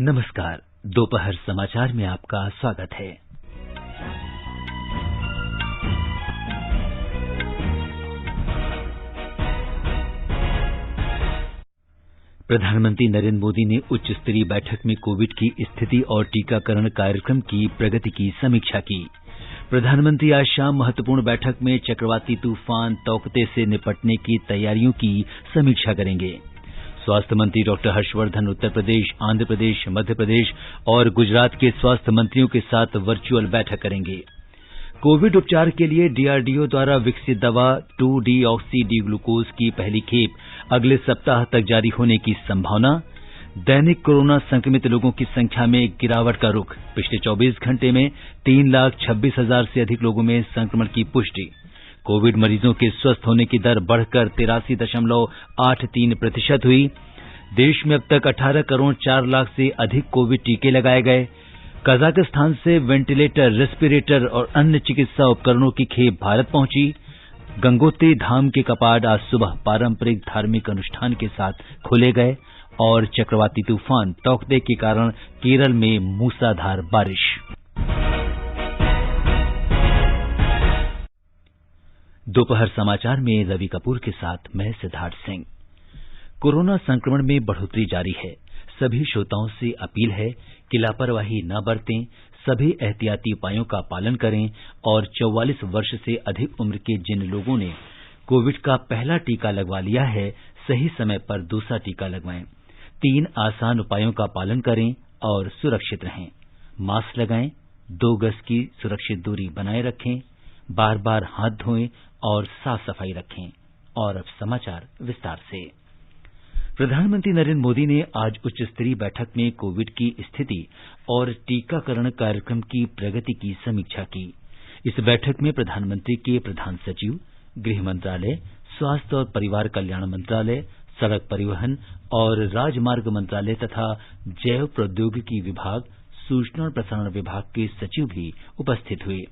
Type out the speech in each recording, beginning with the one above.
नमस्कार। दोपहर समाचार में आपका स्वागत है। प्रधानमंत्री नरेंद्र मोदी ने उच्च स्तरीय बैठक में कोविड की स्थिति और टीकाकरण कार्यक्रम की प्रगति की समीक्षा की। प्रधानमंत्री आज शाम महत्वपूर्ण बैठक में चक्रवाती तूफान तौकते से निपटने की तैयारियों की समीक्षा करेंगे। स्वास्थ्य मंत्री डॉक्टर हर्षवर्धन उत्तर प्रदेश, आंध्र प्रदेश, मध्य प्रदेश और गुजरात के स्वास्थ्य मंत्रियों के साथ वर्चुअल बैठक करेंगे। कोविड उपचार के लिए डीआरडीओ द्वारा विकसित दवा 2-डीऑक्सी-डी-ग्लूकोज की पहली खेप अगले सप्ताह तक जारी होने की संभावना। दैनिक कोरोना संक्रमित लोगों की संख्या में गिरावट का रुख। पिछले 24 घंटे में 3,26,000 से अधिक लोगों में संक्रमण की पुष्टि। कोविड मरीजों के स्वस्थ होने की दर बढ़कर 83.83% हुई। देश में अब तक 18 करोड़ 4 लाख से अधिक कोविड टीके लगाए गए। कजाकिस्तान से वेंटिलेटर, रेस्पिरेटर और अन्य चिकित्सा उपकरणों की खेप भारत पहुंची। गंगोत्री धाम के कपाट आज सुबह पारंपरिक धार्मिक अनुष्ठान के साथ खुले गए और चक्रवाती तूफान तौकते के कारण केरल में मूसलाधार बारिश। दोपहर समाचार में रवि कपूर के साथ मैं सिद्धार्थ सिंह। कोरोना संक्रमण में बढ़ोतरी जारी है। सभी श्रोताओं से अपील है कि लापरवाही न बरतें, सभी एहतियाती उपायों का पालन करें और 44 वर्ष से अधिक उम्र के जिन लोगों ने कोविड का पहला टीका लगवा लिया है, सही समय पर दूसरा टीका लगवाएं। 3 आसान उपायों का पालन करें और सुरक्षित रहें। मास्क लगाएं, 2 गज की सुरक्षित दूरी बनाए रखें, बार बार हाथ धोएं और साफ सफाई रखें। और अब समाचार विस्तार से। प्रधानमंत्री नरेंद्र मोदी ने आज उच्च स्तरीय बैठक में कोविड की स्थिति और टीकाकरण कार्यक्रम की प्रगति की समीक्षा की। इस बैठक में प्रधानमंत्री के प्रधान सचिव, गृह मंत्रालय, स्वास्थ्य और परिवार कल्याण मंत्रालय, सड़क परिवहन और राजमार्ग मंत्रालय तथा जैव प्रौद्योगिकी विभाग, सूचना और प्रसारण विभाग के सचिव भी उपस्थित हुए।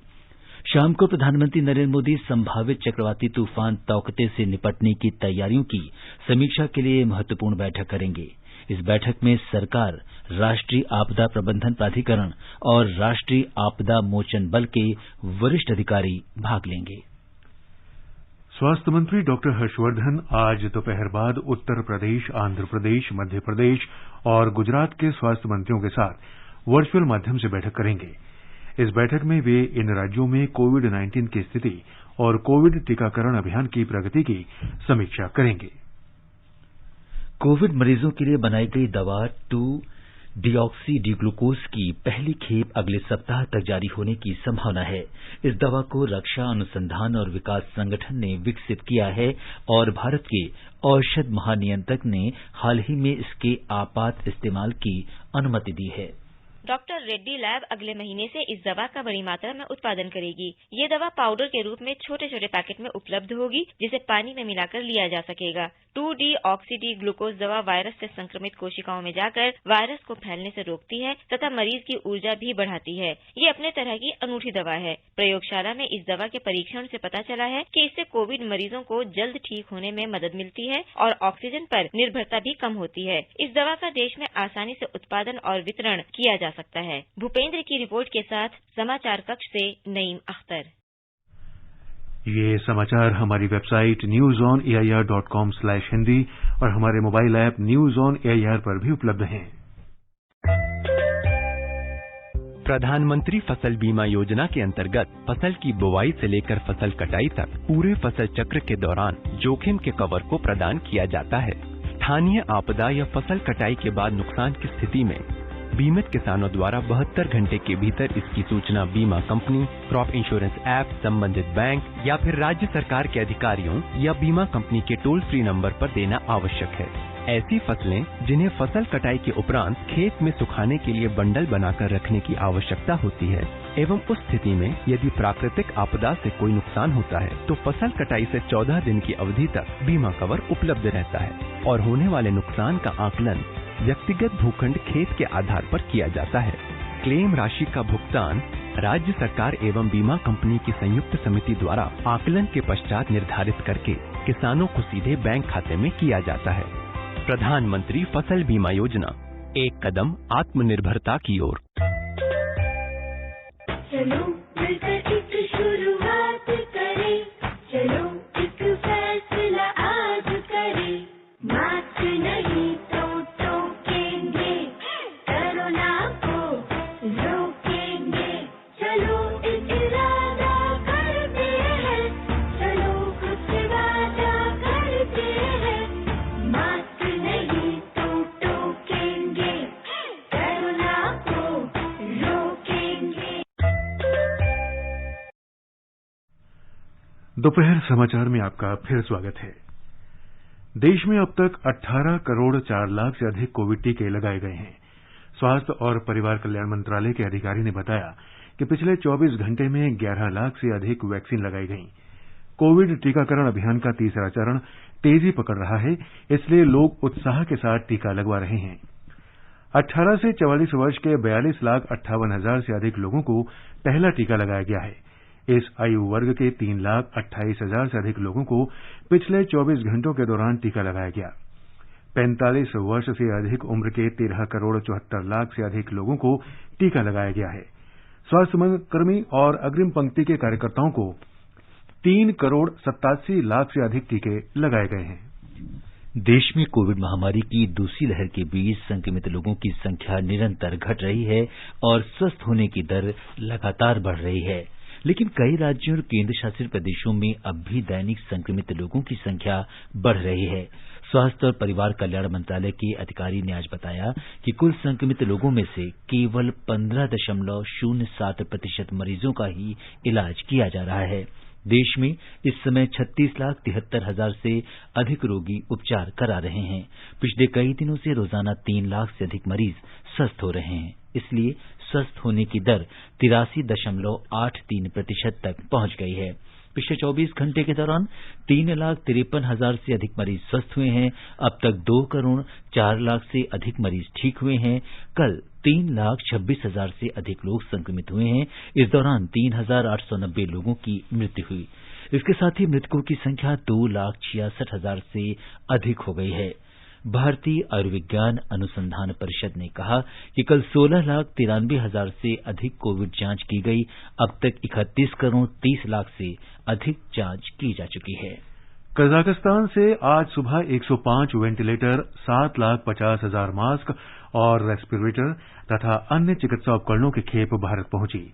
शाम को प्रधानमंत्री नरेंद्र मोदी संभावित चक्रवाती तूफान तौकते से निपटने की तैयारियों की समीक्षा के लिए महत्वपूर्ण बैठक करेंगे। इस बैठक में सरकार, राष्ट्रीय आपदा प्रबंधन प्राधिकरण और राष्ट्रीय आपदा मोचन बल के वरिष्ठ अधिकारी भाग लेंगे। स्वास्थ्य मंत्री डॉक्टर हर्षवर्धन आज दोपहर बाद उत्तर प्रदेश, आंध्र प्रदेश, मध्य प्रदेश और गुजरात के स्वास्थ्य मंत्रियों के साथ वर्चुअल माध्यम से बैठक करेंगे। इस बैठक में वे इन राज्यों में कोविड-19 की स्थिति और कोविड टीकाकरण अभियान की प्रगति की समीक्षा करेंगे। कोविड मरीजों के लिए बनाई गई दवा 2-डीऑक्सी-डी-ग्लूकोज की पहली खेप अगले सप्ताह तक जारी होने की संभावना है। इस दवा को रक्षा अनुसंधान और विकास संगठन ने विकसित किया है और भारत के औषध महानियंत्रक ने हाल ही में इसके आपात इस्तेमाल की अनुमति दी है। डॉक्टर रेड्डी लैब अगले महीने से इस दवा का बड़ी मात्रा में उत्पादन करेगी। ये दवा पाउडर के रूप में छोटे छोटे पैकेट में उपलब्ध होगी, जिसे पानी में मिलाकर लिया जा सकेगा। 2-डीऑक्सी-डी-ग्लूकोज दवा वायरस से संक्रमित कोशिकाओं में जाकर वायरस को फैलने से रोकती है तथा मरीज की ऊर्जा भी बढ़ाती है। ये अपने तरह की अनूठी दवा है। प्रयोगशाला में इस दवा के परीक्षण से पता चला है कि इससे कोविड मरीजों को जल्द ठीक होने में मदद मिलती है और ऑक्सीजन पर निर्भरता भी कम होती है। इस दवा का देश में आसानी से उत्पादन और वितरण किया जा सकता है। भूपेंद्र की रिपोर्ट के साथ समाचार कक्ष से नईम अख्तर। ये समाचार हमारी वेबसाइट newsonair.com/hindi और हमारे mobile app news on AIR पर भी उपलब्ध हैं। प्रधानमंत्री फसल बीमा योजना के अंतर्गत फसल की बुवाई से लेकर फसल कटाई तक पूरे फसल चक्र के दौरान जोखिम के कवर को प्रदान किया जाता है। स्थानीय आपदा या फसल कटाई के बाद नुकसान की स्थिति में बीमित किसानों द्वारा 72 घंटे के भीतर इसकी सूचना बीमा कंपनी, क्रॉप इंश्योरेंस ऐप, संबंधित बैंक या फिर राज्य सरकार के अधिकारियों या बीमा कंपनी के टोल फ्री नंबर पर देना आवश्यक है। ऐसी फसलें जिन्हें फसल कटाई के उपरांत खेत में सुखाने के लिए बंडल बनाकर रखने की आवश्यकता होती है एवं उस स्थिति में यदि प्राकृतिक आपदा से कोई नुकसान होता है तो फसल कटाई से 14 दिन की अवधि तक बीमा कवर उपलब्ध रहता है और होने वाले नुकसान का आकलन व्यक्तिगत भूखंड खेत के आधार पर किया जाता है। क्लेम राशि का भुगतान राज्य सरकार एवं बीमा कंपनी की संयुक्त समिति द्वारा आकलन के पश्चात निर्धारित करके किसानों को सीधे बैंक खाते में किया जाता है। प्रधानमंत्री फसल बीमा योजना एक कदम आत्मनिर्भरता की ओर। चलो मिलकर एक शुरुआत करें, चलो एक फैसला आज करें, मास्क नहीं तो टोकेंगे, कोरोना को रोकेंगे, चलो एक इरादा करते हैं, चलो कुछ वादा करते हैं, मास्क नहीं तो टोकेंगे, कोरोना को रोकेंगे। दोपहर समाचार में आपका फिर स्वागत है। देश में अब तक 18 करोड़ 4 लाख से अधिक कोविड टीके लगाए गए हैं। स्वास्थ्य और परिवार कल्याण मंत्रालय के अधिकारी ने बताया कि पिछले 24 घंटे में 11 लाख से अधिक वैक्सीन लगाई गई। कोविड टीकाकरण अभियान का तीसरा चरण तेजी पकड़ रहा है, इसलिए लोग उत्साह के साथ टीका लगवा रहे हैं। 18 से 44 वर्ष के 42,58,000 से अधिक लोगों को पहला टीका लगाया गया है। इस आयु वर्ग के 3,28,000 से अधिक लोगों को पिछले 24 घंटों के दौरान टीका लगाया गया। 45 वर्ष से अधिक उम्र के 13 करोड़ 74 लाख से अधिक लोगों को टीका लगाया गया है। स्वास्थ्यकर्मी और अग्रिम पंक्ति के कार्यकर्ताओं को 3 करोड़ 87 लाख से अधिक टीके लगाए गए हैं। देश में कोविड महामारी की दूसरी लहर के बीच संक्रमित लोगों की संख्या निरंतर घट रही है और स्वस्थ होने की दर लगातार बढ़ रही है, लेकिन कई राज्यों और केंद्र शासित प्रदेशों में अब भी दैनिक संक्रमित लोगों की संख्या बढ़ रही है। स्वास्थ्य और परिवार कल्याण मंत्रालय के अधिकारी ने आज बताया कि कुल संक्रमित लोगों में से केवल 15.07% मरीजों का ही इलाज किया जा रहा है। देश में इस समय 36,73,000 से अधिक रोगी उपचार करा रहे हैं। पिछले कई दिनों से रोजाना 3 लाख से अधिक मरीज स्वस्थ हो रहे हैं, इसलिए स्वस्थ होने की दर 83.83% तक पहुंच गई है। पिछले 24 घंटे के दौरान 3,53,000 से अधिक मरीज स्वस्थ हुए हैं। अब तक 2 करोड़ 4 लाख से अधिक मरीज ठीक हुए हैं। कल 3,26,000 से अधिक लोग संक्रमित हुए हैं। इस दौरान 3,890 लोगों की मृत्यु हुई। इसके साथ ही मृतकों की संख्या 2,66,000 से अधिक हो गई है। भारतीय आयुर्विज्ञान अनुसंधान परिषद ने कहा कि कल 16,93,000 से अधिक कोविड जांच की गई। अब तक 31 करोड़ 30 लाख से अधिक जांच की जा चुकी है। कजाकिस्तान से आज सुबह 105 वेंटिलेटर, 7,50,000 मास्क और रेस्पिरेटर तथा अन्य चिकित्सा उपकरणों की खेप भारत पहुंची।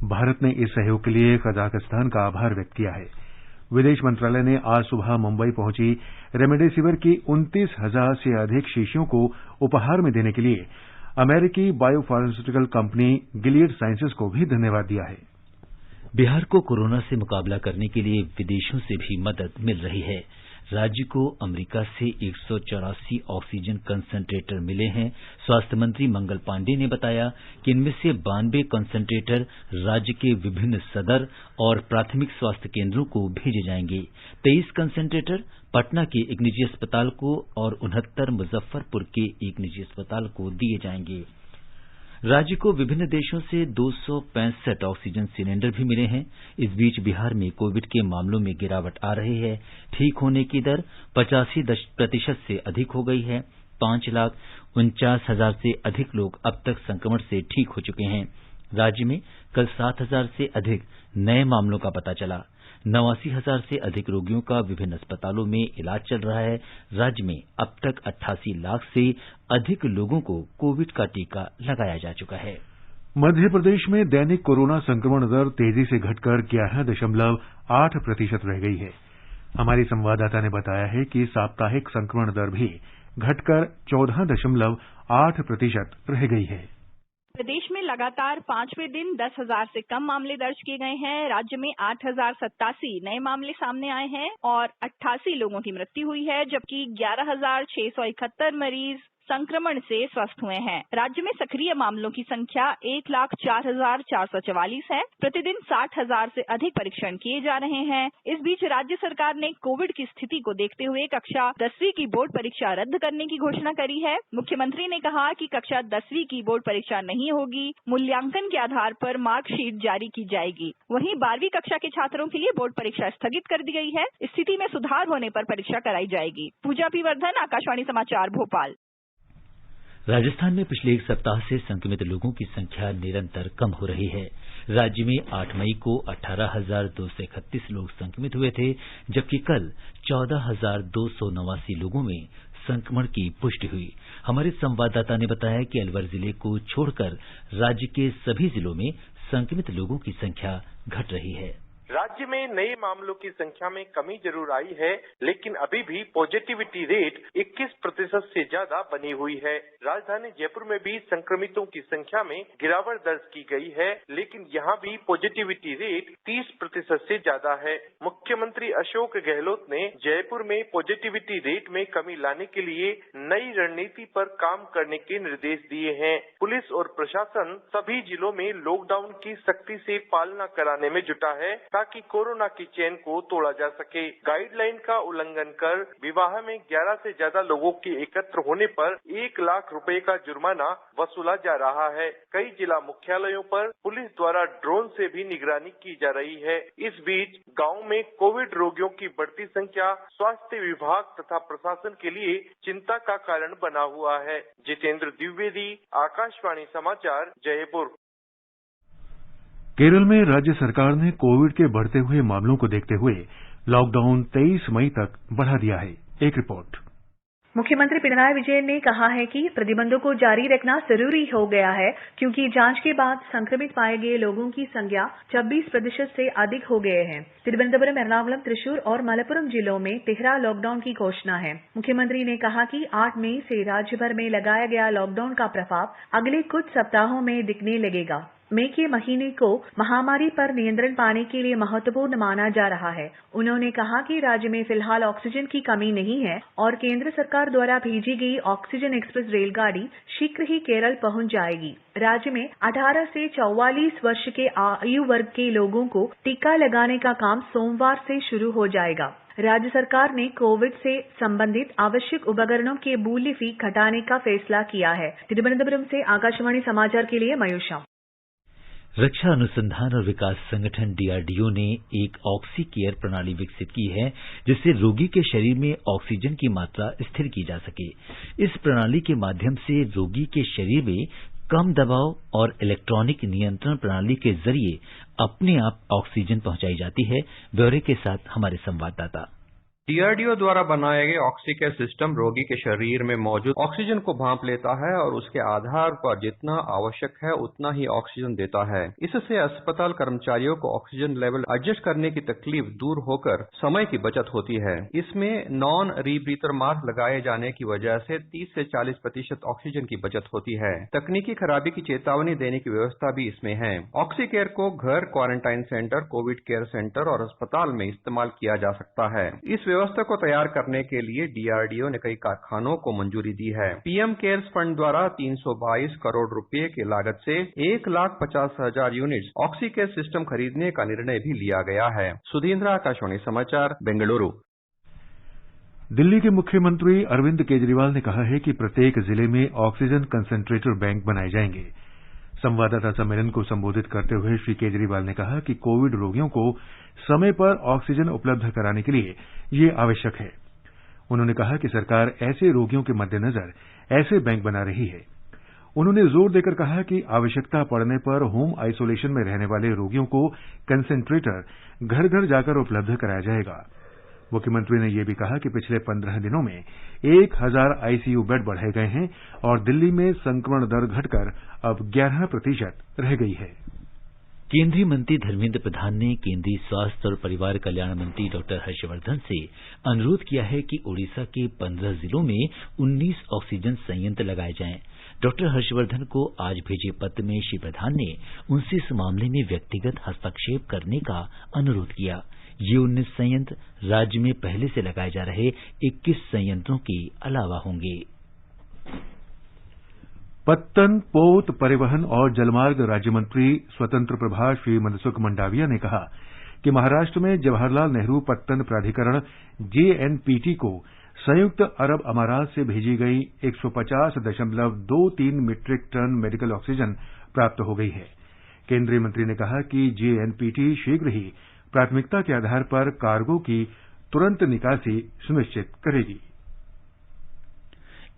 भारत ने इस सहयोग के लिए कजाकिस्तान का आभार व्यक्त किया है। विदेश मंत्रालय ने आज सुबह मुंबई पहुंची रेमडेसिविर की 29,000 से अधिक शीशियों को उपहार में देने के लिए अमेरिकी बायोफार्मास्यूटिकल कंपनी गिलियड साइंसेज को भी धन्यवाद दिया है। बिहार को कोरोना से मुकाबला करने के लिए विदेशों से भी मदद मिल रही है। राज्य को अमेरिका से 184 ऑक्सीजन कंसंट्रेटर मिले हैं। स्वास्थ्य मंत्री मंगल पांडेय ने बताया कि इनमें से 92 कंसंट्रेटर राज्य के विभिन्न सदर और प्राथमिक स्वास्थ्य केंद्रों को भेजे जाएंगे। 23 कंसंट्रेटर पटना के एक निजी अस्पताल को और 69 मुजफ्फरपुर के एक निजी अस्पताल को दिए जाएंगे। राज्य को विभिन्न देशों से 265 ऑक्सीजन सिलेंडर भी मिले हैं। इस बीच बिहार में कोविड के मामलों में गिरावट आ रही है। ठीक होने की दर 85% से अधिक हो गई है। 5,49,000 से अधिक लोग अब तक संक्रमण से ठीक हो चुके हैं। राज्य में कल 7,000 से अधिक नए मामलों का पता चला। 89,000 से अधिक रोगियों का विभिन्न अस्पतालों में इलाज चल रहा है। राज्य में अब तक 88 लाख से अधिक लोगों को कोविड का टीका लगाया जा चुका है। मध्य प्रदेश में दैनिक कोरोना संक्रमण दर तेजी से घटकर 11.8% रह गई है। हमारी संवाददाता ने बताया है कि साप्ताहिक संक्रमण दर भी घटकर 14.8% रह गई है। प्रदेश में लगातार 5वें दिन 10,000 से कम मामले दर्ज किए गए हैं। राज्य में 8,087 नए मामले सामने आए हैं और 88 लोगों की मृत्यु हुई है, जबकि 11,671 मरीज संक्रमण से स्वस्थ हुए हैं। राज्य में सक्रिय मामलों की संख्या 1,04,444 है। प्रतिदिन 60,000 से अधिक परीक्षण किए जा रहे हैं। इस बीच राज्य सरकार ने कोविड की स्थिति को देखते हुए कक्षा 10वीं की बोर्ड परीक्षा रद्द करने की घोषणा करी है। मुख्यमंत्री ने कहा कि कक्षा 10वीं की बोर्ड परीक्षा नहीं होगी, मूल्यांकन के आधार पर मार्कशीट जारी की जाएगी। वहीं 12वीं कक्षा के छात्रों के लिए बोर्ड परीक्षा स्थगित कर दी गई है। स्थिति में सुधार होने पर परीक्षा कराई जाएगी। पूजा पी वर्धन, आकाशवाणी समाचार, भोपाल। राजस्थान में पिछले एक सप्ताह से संक्रमित लोगों की संख्या निरंतर कम हो रही है। राज्य में 8 मई को 18,231 लोग संक्रमित हुए थे, जबकि कल 14,289 लोगों में संक्रमण की पुष्टि हुई। हमारे संवाददाता ने बताया कि अलवर जिले को छोड़कर राज्य के सभी जिलों में संक्रमित लोगों की संख्या घट रही है। राज्य में नए मामलों की संख्या में कमी जरूर आई है, लेकिन अभी भी पॉजिटिविटी रेट 21% से ज्यादा बनी हुई है। राजधानी जयपुर में भी संक्रमितों की संख्या में गिरावट दर्ज की गई है, लेकिन यहाँ भी पॉजिटिविटी रेट 30% से ज्यादा है। मुख्यमंत्री अशोक गहलोत ने जयपुर में पॉजिटिविटी रेट में कमी लाने के लिए नई रणनीति पर काम करने के निर्देश दिए हैं। पुलिस और प्रशासन सभी जिलों में लॉकडाउन की सख्ती से पालना कराने में जुटा है, ताकि कोरोना की चेन को तोड़ा जा सके। गाइडलाइन का उल्लंघन कर विवाह में 11 से ज्यादा लोगों के एकत्र होने पर 1 लाख रुपए का जुर्माना वसूला जा रहा है। कई जिला मुख्यालयों पर पुलिस द्वारा ड्रोन से भी निगरानी की जा रही है। इस बीच गांव में कोविड रोगियों की बढ़ती संख्या स्वास्थ्य विभाग तथा प्रशासन के लिए चिंता का कारण बना हुआ है। जितेंद्र द्विवेदी, आकाशवाणी समाचार, जयपुर। केरल में राज्य सरकार ने कोविड के बढ़ते हुए मामलों को देखते हुए लॉकडाउन 23 मई तक बढ़ा दिया है। एक रिपोर्ट। मुख्यमंत्री पिनराई विजयन ने कहा है कि प्रतिबंधों को जारी रखना जरूरी हो गया है, क्योंकि जांच के बाद संक्रमित पाए गए लोगों की संख्या 26% से अधिक हो गए हैं। तिरुवनंतपुरम, एर्नाकुलम, त्रिशूर और मलप्पुरम जिलों में तिहरा लॉकडाउन की घोषणा है। मुख्यमंत्री ने कहा कि 8 मई से राज्य भर में लगाया गया लॉकडाउन का प्रभाव अगले कुछ सप्ताहों में दिखने लगेगा। मई के महीने को महामारी पर नियंत्रण पाने के लिए महत्वपूर्ण माना जा रहा है। उन्होंने कहा कि राज्य में फिलहाल ऑक्सीजन की कमी नहीं है और केंद्र सरकार द्वारा भेजी गई ऑक्सीजन एक्सप्रेस रेलगाड़ी शीघ्र ही केरल पहुंच जाएगी। राज्य में 18 से 44 वर्ष के आयु वर्ग के लोगों को टीका लगाने का काम सोमवार से शुरू हो जाएगा। राज्य सरकार ने कोविड से संबंधित आवश्यक उपकरणों के मूल्य फी घटाने का फैसला किया है। तिरुवनंतपुरम से आकाशवाणी समाचार के लिए मयूर शाह। रक्षा अनुसंधान और विकास संगठन डीआरडीओ ने एक ऑक्सी केयर प्रणाली विकसित की है, जिससे रोगी के शरीर में ऑक्सीजन की मात्रा स्थिर की जा सके। इस प्रणाली के माध्यम से रोगी के शरीर में कम दबाव और इलेक्ट्रॉनिक नियंत्रण प्रणाली के जरिए अपने आप ऑक्सीजन पहुंचाई जाती है। ब्यौरे के साथ हमारे संवाददाता। डीआरडीओ द्वारा बनाए गए ऑक्सीकेयर सिस्टम रोगी के शरीर में मौजूद ऑक्सीजन को भांप लेता है और उसके आधार पर जितना आवश्यक है उतना ही ऑक्सीजन देता है। इससे अस्पताल कर्मचारियों को ऑक्सीजन लेवल एडजस्ट करने की तकलीफ दूर होकर समय की बचत होती है। इसमें नॉन रीब्रीथर मास्क लगाए जाने की वजह से 30 से 40% ऑक्सीजन की बचत होती है। तकनीकी खराबी की चेतावनी देने की व्यवस्था भी इसमें है। ऑक्सीकेयर को घर, quarantine centre, Covid care centre और अस्पताल में इस्तेमाल किया जा सकता है। इस व्यवस्था को तैयार करने के लिए डीआरडीओ ने कई कारखानों को मंजूरी दी है। पीएम केयर्स फंड द्वारा 322 करोड़ रुपए की लागत से 1,50,000 यूनिट ऑक्सीकेयर सिस्टम खरीदने का निर्णय भी लिया गया है। सुधींद्र, आकाशवाणी समाचार, बेंगलुरु। दिल्ली के मुख्यमंत्री अरविंद केजरीवाल ने कहा है कि प्रत्येक जिले में ऑक्सीजन कंसंट्रेटर बैंक बनाए जाएंगे। संवाददाता सम्मेलन को संबोधित करते हुए श्री केजरीवाल ने कहा कि कोविड रोगियों को समय पर ऑक्सीजन उपलब्ध कराने के लिए ये आवश्यक है। उन्होंने कहा कि सरकार ऐसे रोगियों के मद्देनजर ऐसे बैंक बना रही है। उन्होंने जोर देकर कहा कि आवश्यकता पड़ने पर होम आइसोलेशन में रहने वाले रोगियों को कंसंट्रेटर घर घर जाकर उपलब्ध कराया जाएगा। मुख्यमंत्री ने यह भी कहा कि पिछले 15 दिनों में 1,000 आईसीयू बेड बढ़ाए गए हैं और दिल्ली में संक्रमण दर घटकर अब 11% रह गई है। केंद्रीय मंत्री धर्मेंद्र प्रधान ने केंद्रीय स्वास्थ्य और परिवार कल्याण मंत्री डॉक्टर हर्षवर्धन से अनुरोध किया है कि ओडिशा के 15 जिलों में 19 ऑक्सीजन संयंत्र लगाए जाएं। डॉक्टर हर्षवर्धन को आज भेजे पत्र में श्री प्रधान ने उनसे इस मामले में व्यक्तिगत हस्तक्षेप करने का अनुरोध किया। ये 19 संयंत्र राज्य में पहले से लगाए जा रहे 21 संयंत्रों के अलावा होंगे। पत्तन, पोत, परिवहन और जलमार्ग राज्य मंत्री स्वतंत्र प्रभार श्री मनसुख मंडाविया ने कहा कि महाराष्ट्र में जवाहरलाल नेहरू पत्तन प्राधिकरण जेएनपीटी को संयुक्त अरब अमारात से भेजी गई 150.23 मीट्रिक टन मेडिकल ऑक्सीजन प्राप्त हो गई है। केंद्रीय मंत्री ने कहा कि जेएनपीटी शीघ्र ही प्राथमिकता के आधार पर कार्गो की तुरंत निकासी सुनिश्चित करेगी।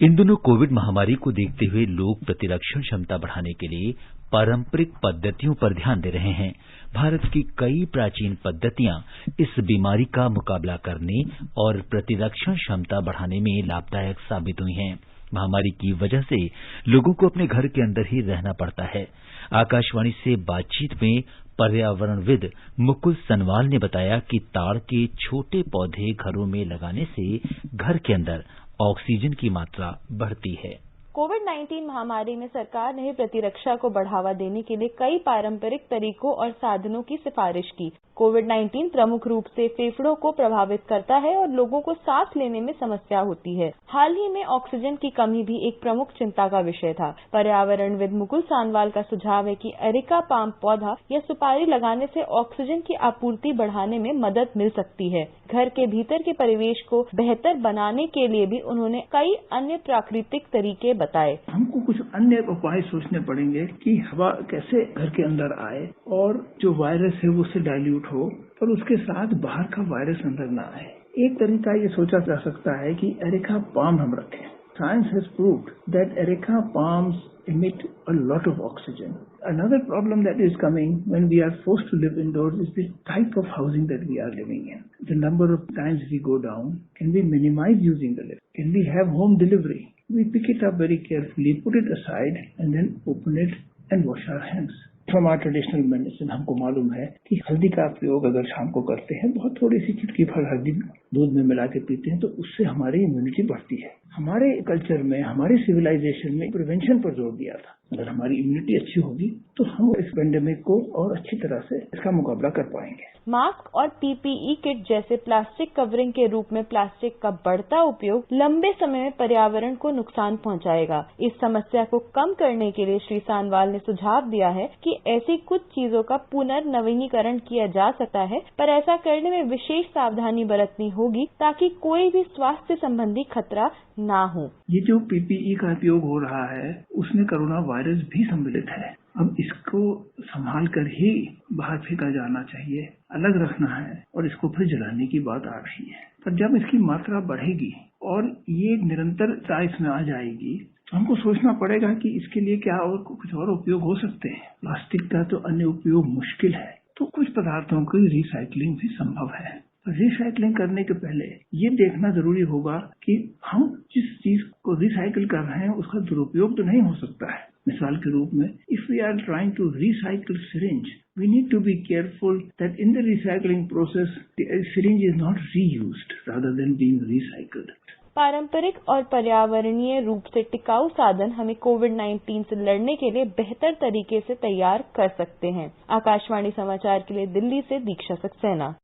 इन दिनों कोविड महामारी को देखते हुए लोग प्रतिरक्षण क्षमता बढ़ाने के लिए पारंपरिक पद्धतियों पर ध्यान दे रहे हैं। भारत की कई प्राचीन पद्धतियां इस बीमारी का मुकाबला करने और प्रतिरक्षण क्षमता बढ़ाने में लाभदायक साबित हुई हैं। महामारी की वजह से लोगों को अपने घर के अंदर ही रहना पड़ता है। आकाशवाणी से बातचीत में पर्यावरणविद मुकुल सनवाल ने बताया कि ताड़ के छोटे पौधे घरों में लगाने से घर के अंदर ऑक्सीजन की मात्रा बढ़ती है। कोविड-19 महामारी में सरकार ने प्रतिरक्षा को बढ़ावा देने के लिए कई पारंपरिक तरीकों और साधनों की सिफारिश की। कोविड-19 प्रमुख रूप से फेफड़ों को प्रभावित करता है और लोगों को सांस लेने में समस्या होती है। हाल ही में ऑक्सीजन की कमी भी एक प्रमुख चिंता का विषय था। पर्यावरणविद मुकुल सानवाल का सुझाव है कि एरिका पाम पौधा या सुपारी लगाने से ऑक्सीजन की आपूर्ति बढ़ाने में मदद मिल सकती है। घर के भीतर के परिवेश को बेहतर बनाने के लिए भी उन्होंने कई अन्य प्राकृतिक तरीके बताए। हमको कुछ अन्य उपाय सोचने पड़ेंगे कि हवा कैसे घर के अंदर आए और जो वायरस है वो उससे डाइल्यूट हो, पर उसके साथ बाहर का वायरस अंदर ना आए। एक तरीका ये सोचा जा सकता है कि एरिका पाम हम रखें। Science has proved that Areca palms emit a lot of oxygen. Another problem that is coming when we are forced to live indoors is the type of housing that we are living in. The number of times we go down, can we minimize using the lift? Can we have home delivery? We pick it up very carefully, put it aside and then open it and wash our hands. From our traditional medicine हमको मालूम है कि हल्दी का प्रयोग अगर शाम को करते हैं, बहुत थोड़ी सी चुटकी भर हल्दी दूध में मिला के पीते हैं तो उससे हमारी इम्यूनिटी बढ़ती है। हमारे कल्चर में, हमारे सिविलाइजेशन में प्रिवेंशन पर जोर दिया था। अगर हमारी इम्यूनिटी अच्छी होगी तो हम इस पेंडेमिक को और अच्छी तरह से इसका मुकाबला कर पाएंगे। मास्क और पीपीई किट जैसे प्लास्टिक कवरिंग के रूप में प्लास्टिक का बढ़ता उपयोग लंबे समय में पर्यावरण को नुकसान पहुंचाएगा। इस समस्या को कम करने के लिए श्री सानवाल ने सुझाव दिया है कि ऐसी कुछ चीजों का पुनर्नवीनीकरण किया जा सकता है, पर ऐसा करने में विशेष सावधानी बरतनी होगी ताकि कोई भी स्वास्थ्य संबंधी खतरा ना हो। ये जो पीपीई का उपयोग हो रहा है उसमें कोरोना वायरस भी सम्मिलित है। अब इसको संभाल कर ही बाहर फेंका जाना चाहिए, अलग रखना है और इसको फिर जलाने की बात आ रही है। पर जब इसकी मात्रा बढ़ेगी और ये निरंतरता इसमें आ जाएगी तो हमको सोचना पड़ेगा कि इसके लिए क्या और कुछ और उपयोग हो सकते हैं। प्लास्टिक का तो अन्य उपयोग मुश्किल है, तो कुछ पदार्थों की रिसाइकलिंग भी संभव है। रिसाइकलिंग करने के पहले ये देखना जरूरी होगा कि हम जिस चीज को रिसाइकिल कर रहे हैं उसका दुरुपयोग तो नहीं हो सकता है। मिसाल के रूप में, if we are trying to recycle syringe, we need to be careful that in the recycling process the syringe is not reused rather than being recycled. पारंपरिक और पर्यावरणीय रूप से टिकाऊ साधन हमें कोविड-19 से लड़ने के लिए बेहतर तरीके से तैयार कर सकते हैं। आकाशवाणी समाचार के लिए दिल्ली से दीक्षा सक्सेना।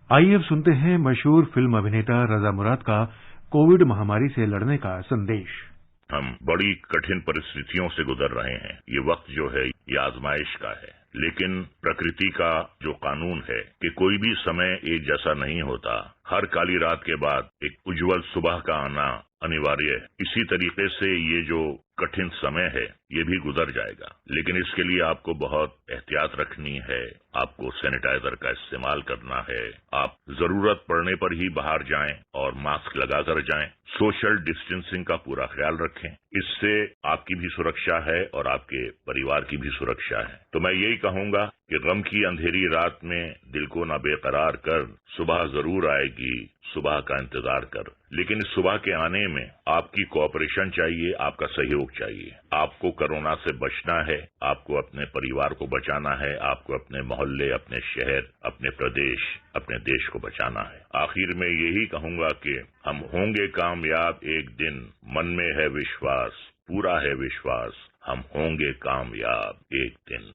आइए अब सुनते हैं मशहूर फिल्म अभिनेता रजा मुराद का कोविड महामारी से लड़ने का संदेश। हम बड़ी कठिन परिस्थितियों से गुजर रहे हैं। ये वक्त जो है ये आजमाइश का है, लेकिन प्रकृति का जो कानून है कि कोई भी समय एक जैसा नहीं होता, हर काली रात के बाद एक उज्जवल सुबह का आना अनिवार्य है। इसी तरीके से ये जो कठिन समय है ये भी गुजर जाएगा, लेकिन इसके लिए आपको बहुत एहतियात रखनी है। आपको सैनिटाइजर का इस्तेमाल करना है। आप जरूरत पड़ने पर ही बाहर जाएं और मास्क लगाकर जाएं। सोशल डिस्टेंसिंग का पूरा ख्याल रखें। इससे आपकी भी सुरक्षा है और आपके परिवार की भी सुरक्षा है। तो मैं यही कहूंगा कि गम की अंधेरी रात में दिल को ना बेकरार कर, सुबह जरूर आएगी, सुबह का इंतजार कर। लेकिन इस सुबह के आने में आपकी कोऑपरेशन चाहिए, आपका सहयोग चाहिए। आपको कोरोना से बचना है, आपको अपने परिवार को बचाना है, आपको अपने मोहल्ले, अपने शहर, अपने प्रदेश, अपने देश को बचाना है। आखिर में यही कहूंगा कि हम होंगे कामयाब एक दिन, मन में है विश्वास, पूरा है विश्वास, हम होंगे कामयाब एक दिन।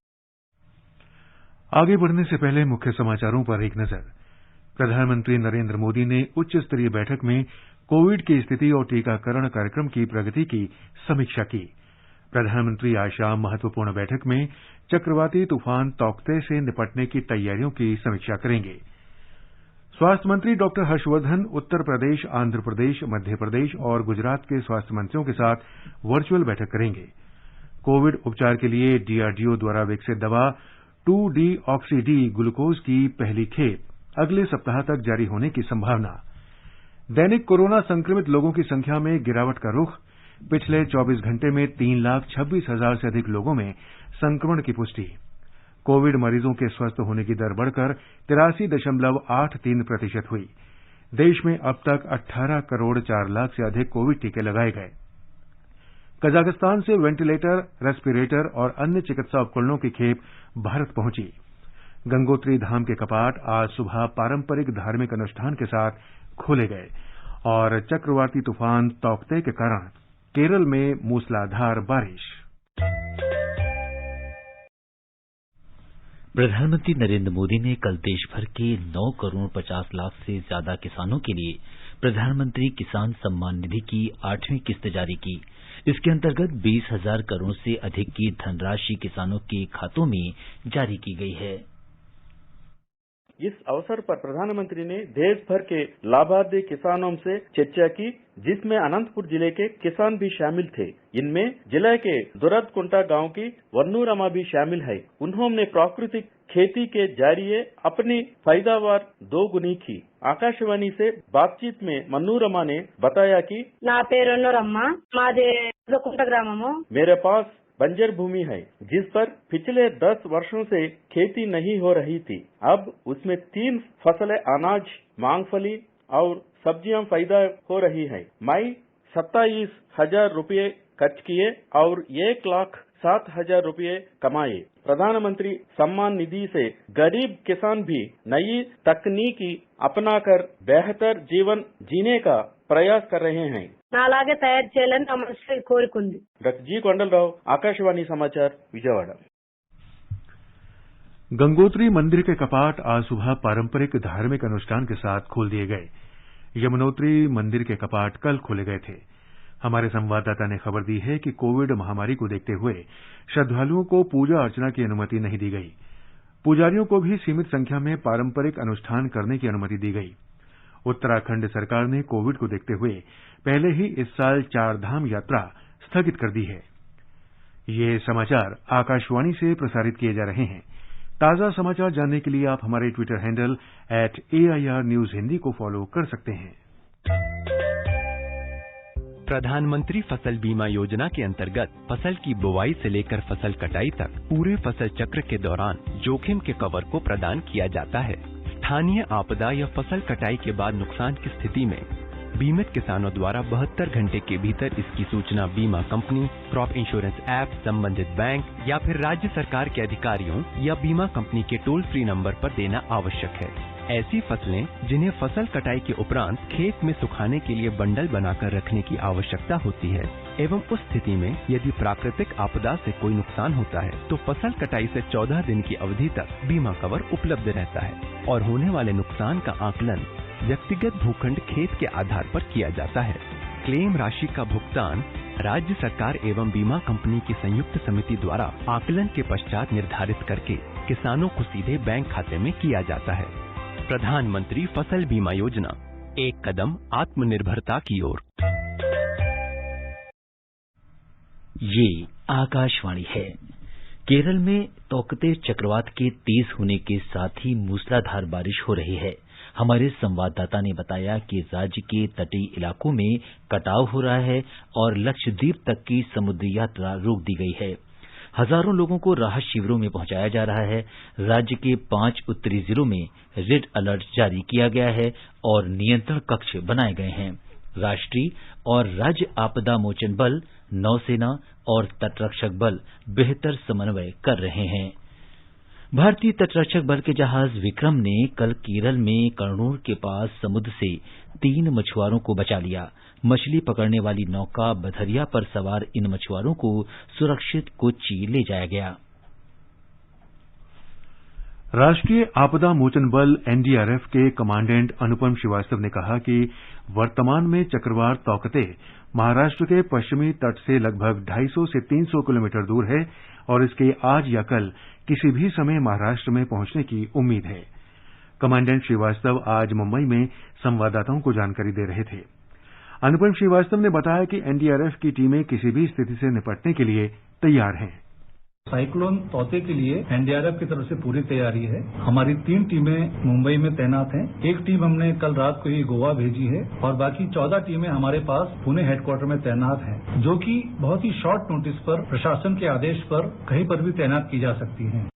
आगे बढ़ने से पहले मुख्य समाचारों पर एक नजर। प्रधानमंत्री नरेंद्र मोदी ने उच्च स्तरीय बैठक में कोविड की स्थिति और टीकाकरण कार्यक्रम की प्रगति की समीक्षा की। प्रधानमंत्री आज शाम महत्वपूर्ण बैठक में चक्रवाती तूफान तौकते से निपटने की तैयारियों की समीक्षा करेंगे। स्वास्थ्य मंत्री डॉक्टर हर्षवर्धन उत्तर प्रदेश, आंध्र प्रदेश, मध्य प्रदेश और गुजरात के स्वास्थ्य मंत्रियों के साथ वर्चुअल बैठक करेंगे। कोविड उपचार के लिए डीआरडीओ द्वारा विकसित दवा 2-डीऑक्सी-डी ग्लूकोज की पहली खेप अगले सप्ताह तक जारी होने की संभावना। दैनिक कोरोना संक्रमित लोगों की संख्या में गिरावट का रुख। पिछले 24 घंटे में 3,26,000 से अधिक लोगों में संक्रमण की पुष्टि। कोविड मरीजों के स्वस्थ होने की दर बढ़कर 83.83% हुई। देश में अब तक 18 करोड़ 4 लाख से अधिक कोविड टीके लगाए गए। कजाकिस्तान से वेंटिलेटर, रेस्पिरेटर और अन्य चिकित्सा उपकरणों की खेप भारत पहुंची। गंगोत्री धाम के कपाट आज सुबह पारंपरिक धार्मिक अनुष्ठान के साथ खोले गए और चक्रवाती तूफान तौकते के कारण केरल में मूसलाधार बारिश। प्रधानमंत्री नरेंद्र मोदी ने कल देश भर के 9 करोड़ 50 लाख से ज्यादा किसानों के लिए प्रधानमंत्री किसान सम्मान निधि की 8वीं किस्त जारी की। इसके अंतर्गत 20,000 करोड़ से अधिक की धनराशि किसानों के खातों में जारी की गई है। इस अवसर पर प्रधानमंत्री ने देश भर के लाभार्थी किसानों से चर्चा की, जिसमें अनंतपुर जिले के किसान भी शामिल थे। इनमें जिले के दुरदकुंटा गांव की वन्नूरमा भी शामिल है। उन्होंने प्राकृतिक खेती के जरिए अपनी पैदावार दोगुनी की। आकाशवाणी से बातचीत में वन्नूरमा ने बताया कि ना पेरू वन्नूरमा, मादे दुरदकुंटा ग्राममो। मेरे पास बंजर भूमि है जिस पर पिछले 10 वर्षों से खेती नहीं हो रही थी। अब उसमें 3 फसलें अनाज, मूंगफली और सब्जियां पैदा हो रही है। मैं 27,000 रुपये खर्च किए और 1,07,000 रुपये कमाए। प्रधानमंत्री सम्मान निधि से गरीब किसान भी नई तकनीकी अपनाकर बेहतर जीवन जीने का प्रयास कर रहे हैं। నాలాగే తయారు చేయాలని నా మనసులో కోరుకుంది। डॉक्टर जी कोंडलराव, आकाशवाणी समाचार, विजयवाड़ा। गंगोत्री मंदिर के कपाट आज सुबह पारंपरिक धार्मिक अनुष्ठान के साथ खोल दिए गए। यमुनोत्री मंदिर के कपाट कल खोले गए थे। हमारे संवाददाता ने खबर दी है कि कोविड महामारी को देखते हुए श्रद्धालुओं को पूजा अर्चना की अनुमति नहीं दी गई। पुजारियों को भी सीमित संख्या में पारंपरिक अनुष्ठान करने की अनुमति दी गई। उत्तराखंड सरकार ने कोविड को देखते हुए पहले ही इस साल 4 धाम यात्रा स्थगित कर दी है। ये समाचार आकाशवाणी से प्रसारित किए जा रहे हैं। ताजा समाचार जानने के लिए आप हमारे Twitter handle @AIR News Hindi को फॉलो कर सकते हैं। प्रधानमंत्री फसल बीमा योजना के अंतर्गत फसल की बुवाई से लेकर फसल कटाई तक पूरे फसल चक्र के दौरान जोखिम के कवर को प्रदान किया जाता है। स्थानीय आपदा या फसल कटाई के बाद नुकसान की स्थिति में बीमित किसानों द्वारा 72 घंटे के भीतर इसकी सूचना बीमा कंपनी, क्रॉप इंश्योरेंस ऐप, संबंधित बैंक या फिर राज्य सरकार के अधिकारियों या बीमा कंपनी के टोल फ्री नंबर पर देना आवश्यक है। ऐसी फसलें जिन्हें फसल कटाई के उपरांत खेत में सुखाने के लिए बंडल बनाकर रखने की आवश्यकता होती है एवं उस स्थिति में यदि प्राकृतिक आपदा से कोई नुकसान होता है तो फसल कटाई से 14 दिन की अवधि तक बीमा कवर उपलब्ध रहता है और होने वाले नुकसान का आकलन व्यक्तिगत भूखंड खेत के आधार पर किया जाता है। क्लेम राशि का भुगतान राज्य सरकार एवं बीमा कंपनी की संयुक्त समिति द्वारा आकलन के पश्चात निर्धारित करके किसानों को सीधे बैंक खाते में किया जाता है। प्रधानमंत्री फसल बीमा योजना, एक कदम आत्मनिर्भरता की ओर। ये आकाशवाणी है। केरल में तौकते चक्रवात के तेज होने के साथ ही मूसलाधार बारिश हो रही है। हमारे संवाददाता ने बताया कि राज्य के तटीय इलाकों में कटाव हो रहा है और लक्षद्वीप तक की समुद्री यात्रा रोक दी गई है। हजारों लोगों को राहत शिविरों में पहुंचाया जा रहा है। राज्य के 5 उत्तरी जिलों में रेड अलर्ट जारी किया गया है और नियंत्रण कक्ष बनाए गए हैं। राष्ट्रीय और राज्य आपदा मोचन बल, नौसेना और तटरक्षक बल बेहतर समन्वय कर रहे हैं। भारतीय तटरक्षक बल के जहाज विक्रम ने कल केरल में कन्नूर के पास समुद्र से 3 मछुआरों को बचा लिया। मछली पकड़ने वाली नौका बधरिया पर सवार इन मछुआरों को सुरक्षित कोच्चि ले जाया गया। राष्ट्रीय आपदा मोचन बल एनडीआरएफ के कमांडेंट अनुपम श्रीवास्तव ने कहा कि वर्तमान में चक्रवात तौकते महाराष्ट्र के पश्चिमी तट से लगभग 250 से 300 किलोमीटर दूर है और इसके आज या कल किसी भी समय महाराष्ट्र में पहुंचने की उम्मीद है। कमांडेंट श्रीवास्तव आज मुंबई में संवाददाताओं को जानकारी दे रहे थे। अनुपम श्रीवास्तव ने बताया कि एनडीआरएफ की टीमें किसी भी स्थिति से निपटने के लिए तैयार हैं। साइक्लोन तौते के लिए एनडीआरएफ की तरफ से पूरी तैयारी है। हमारी 3 टीमें मुंबई में तैनात हैं। एक टीम हमने कल रात को ही गोवा भेजी है और बाकी 14 टीमें हमारे पास पुणे हेडक्वार्टर में तैनात हैं, जो कि बहुत ही शॉर्ट नोटिस पर प्रशासन के आदेश पर कहीं पर भी तैनात की जा सकती हैं।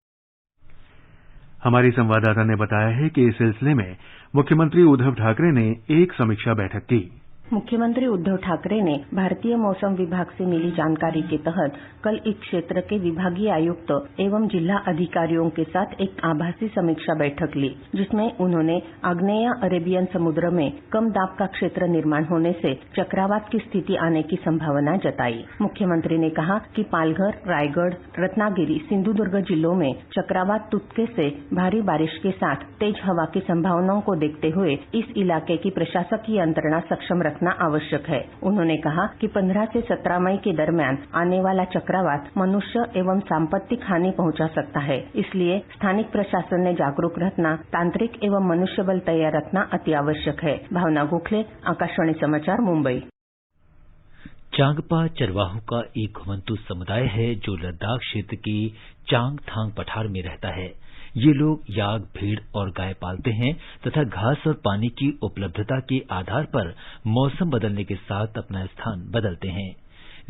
हमारी संवाददाता ने बताया है कि इस सिलसिले में मुख्यमंत्री उद्धव ठाकरे ने एक समीक्षा बैठक की। मुख्यमंत्री उद्धव ठाकरे ने भारतीय मौसम विभाग से मिली जानकारी के तहत कल इस क्षेत्र के विभागीय आयुक्त एवं जिला अधिकारियों के साथ एक आभासी समीक्षा बैठक ली, जिसमें उन्होंने आग्नेय अरेबियन समुद्र में कम दाब का क्षेत्र निर्माण होने से चक्रवात की स्थिति आने की संभावना जताई। मुख्यमंत्री ने कहा कि पालघर, रायगढ़, रत्नागिरी, सिंधुदुर्ग जिलों में चक्रवात तुत्के से भारी बारिश के साथ तेज हवा की संभावनाओं को देखते हुए इस इलाके की प्रशासकीय यंत्रणा सक्षम रखना आवश्यक है। उन्होंने कहा कि 15 से 17 मई के दरमियान आने वाला चक्रवात मनुष्य एवं सांपत्तिक हानि पहुंचा सकता है, इसलिए स्थानिक प्रशासन ने जागरूक रहना, तांत्रिक एवं मनुष्यबल तैयार रखना अति आवश्यक है। भावना गोखले, आकाशवाणी समाचार, मुंबई। चांगपा चरवाहों का एक घुमंतु समुदाय है जो लद्दाख क्षेत्र की चांगथांग पठार में रहता है। ये लोग याक, भेड़ और गाय पालते हैं तथा घास और पानी की उपलब्धता के आधार पर मौसम बदलने के साथ अपना स्थान बदलते हैं।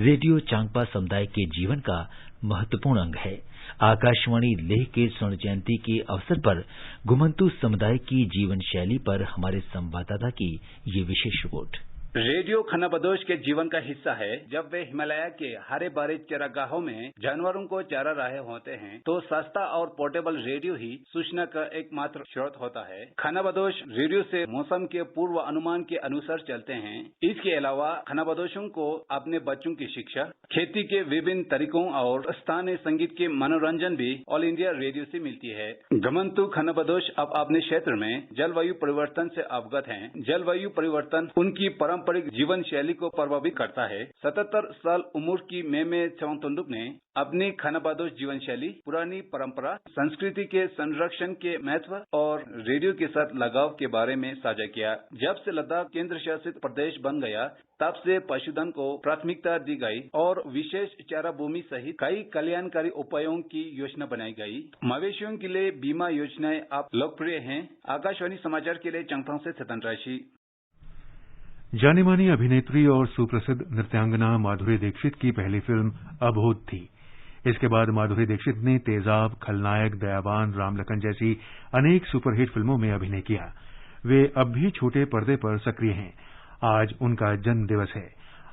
रेडियो चांगपा समुदाय के जीवन का महत्वपूर्ण अंग है। आकाशवाणी लेह के स्वर्ण जयंती के अवसर पर घुमंतु समुदाय की जीवन शैली पर हमारे संवाददाता की ये विशेष रिपोर्ट। रेडियो खानाबदोश के जीवन का हिस्सा है। जब वे हिमालय के हरे भरे चरागाहों में जानवरों को चरा रहे होते हैं तो सस्ता और पोर्टेबल रेडियो ही सूचना का एकमात्र स्रोत होता है। खानाबदोश रेडियो से मौसम के पूर्व अनुमान के अनुसार चलते हैं। इसके अलावा खानाबदोशों को अपने बच्चों की शिक्षा, खेती के विभिन्न तरीकों और स्थानीय संगीत के मनोरंजन भी ऑल इंडिया रेडियो से मिलती है। घुमंतु खानाबदोश अब अपने क्षेत्र में जलवायु परिवर्तन से अवगत हैं। जलवायु परिवर्तन उनकी पारंपरिक जीवन शैली को प्रभावित करता है। 77 साल उम्र की मेमे चौंतुंडुक ने अपनी खानाबदोश जीवन शैली, पुरानी परंपरा, संस्कृति के संरक्षण के महत्व और रेडियो के साथ लगाव के बारे में साझा किया। जब से लद्दाख केंद्र शासित प्रदेश बन गया, तब से पशुधन को प्राथमिकता दी गई और विशेष चारा भूमि सहित कई कल्याणकारी उपायों की योजना बनाई गई। मवेशियों के लिए बीमा योजनाएं अब लोकप्रिय हैं। आकाशवाणी समाचार के लिए चांगथांग से चेतन राशि। जानी मानी अभिनेत्री और सुप्रसिद्ध नृत्यांगना माधुरी दीक्षित की पहली फिल्म अबोध थी। इसके बाद माधुरी दीक्षित ने तेजाब, खलनायक, दयावान, राम लखन जैसी अनेक सुपरहिट फिल्मों में अभिनय किया। वे अब भी छोटे पर्दे पर सक्रिय हैं। आज उनका जन्म दिवस है।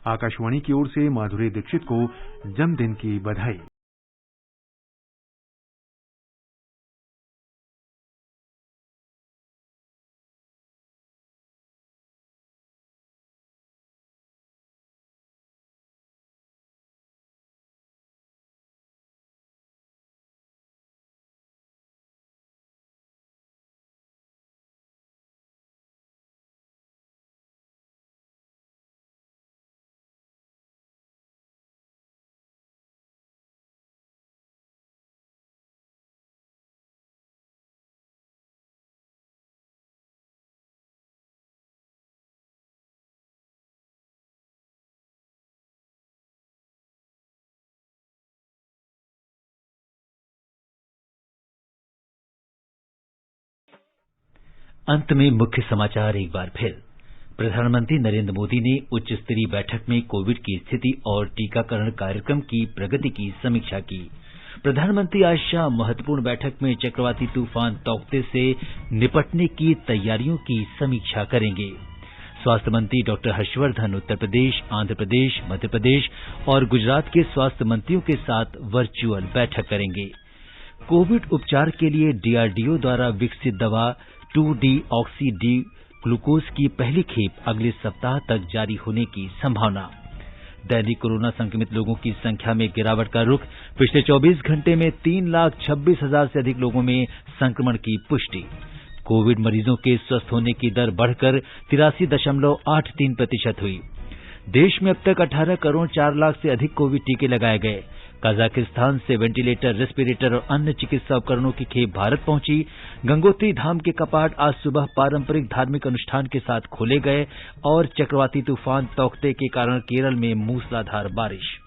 आकाशवाणी की ओर से माधुरी दीक्षित को जन्मदिन की बधाई। अंत में मुख्य समाचार एक बार फिर। प्रधानमंत्री नरेंद्र मोदी ने उच्च स्तरीय बैठक में कोविड की स्थिति और टीकाकरण कार्यक्रम की प्रगति की समीक्षा की। प्रधानमंत्री आज शाम महत्वपूर्ण बैठक में चक्रवाती तूफान तौकते से निपटने की तैयारियों की समीक्षा करेंगे। स्वास्थ्य मंत्री डॉक्टर हर्षवर्धन उत्तर प्रदेश, आंध्र प्रदेश, मध्य प्रदेश और गुजरात के स्वास्थ्य मंत्रियों के साथ वर्चुअल बैठक करेंगे। कोविड उपचार के लिए डीआरडीओ द्वारा विकसित दवा 2-डीऑक्सी-डी ग्लूकोज की पहली खेप अगले सप्ताह तक जारी होने की संभावना। दैनिक कोरोना संक्रमित लोगों की संख्या में गिरावट का रुख। पिछले 24 घंटे में 3,26,000 से अधिक लोगों में संक्रमण की पुष्टि। कोविड मरीजों के स्वस्थ होने की दर बढ़कर 83.83% हुई। देश में अब तक 18 करोड़ 4 लाख से अधिक कोविड टीके लगाए गए। कजाकिस्तान से वेंटिलेटर, रेस्पिरेटर और अन्य चिकित्सा उपकरणों की खेप भारत पहुंची। गंगोत्री धाम के कपाट आज सुबह पारंपरिक धार्मिक अनुष्ठान के साथ खोले गए और चक्रवाती तूफान तौकते के कारण केरल में मूसलाधार बारिश।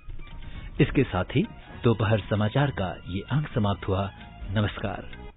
इसके साथ ही दोपहर समाचार का ये अंक समाप्त हुआ। नमस्कार।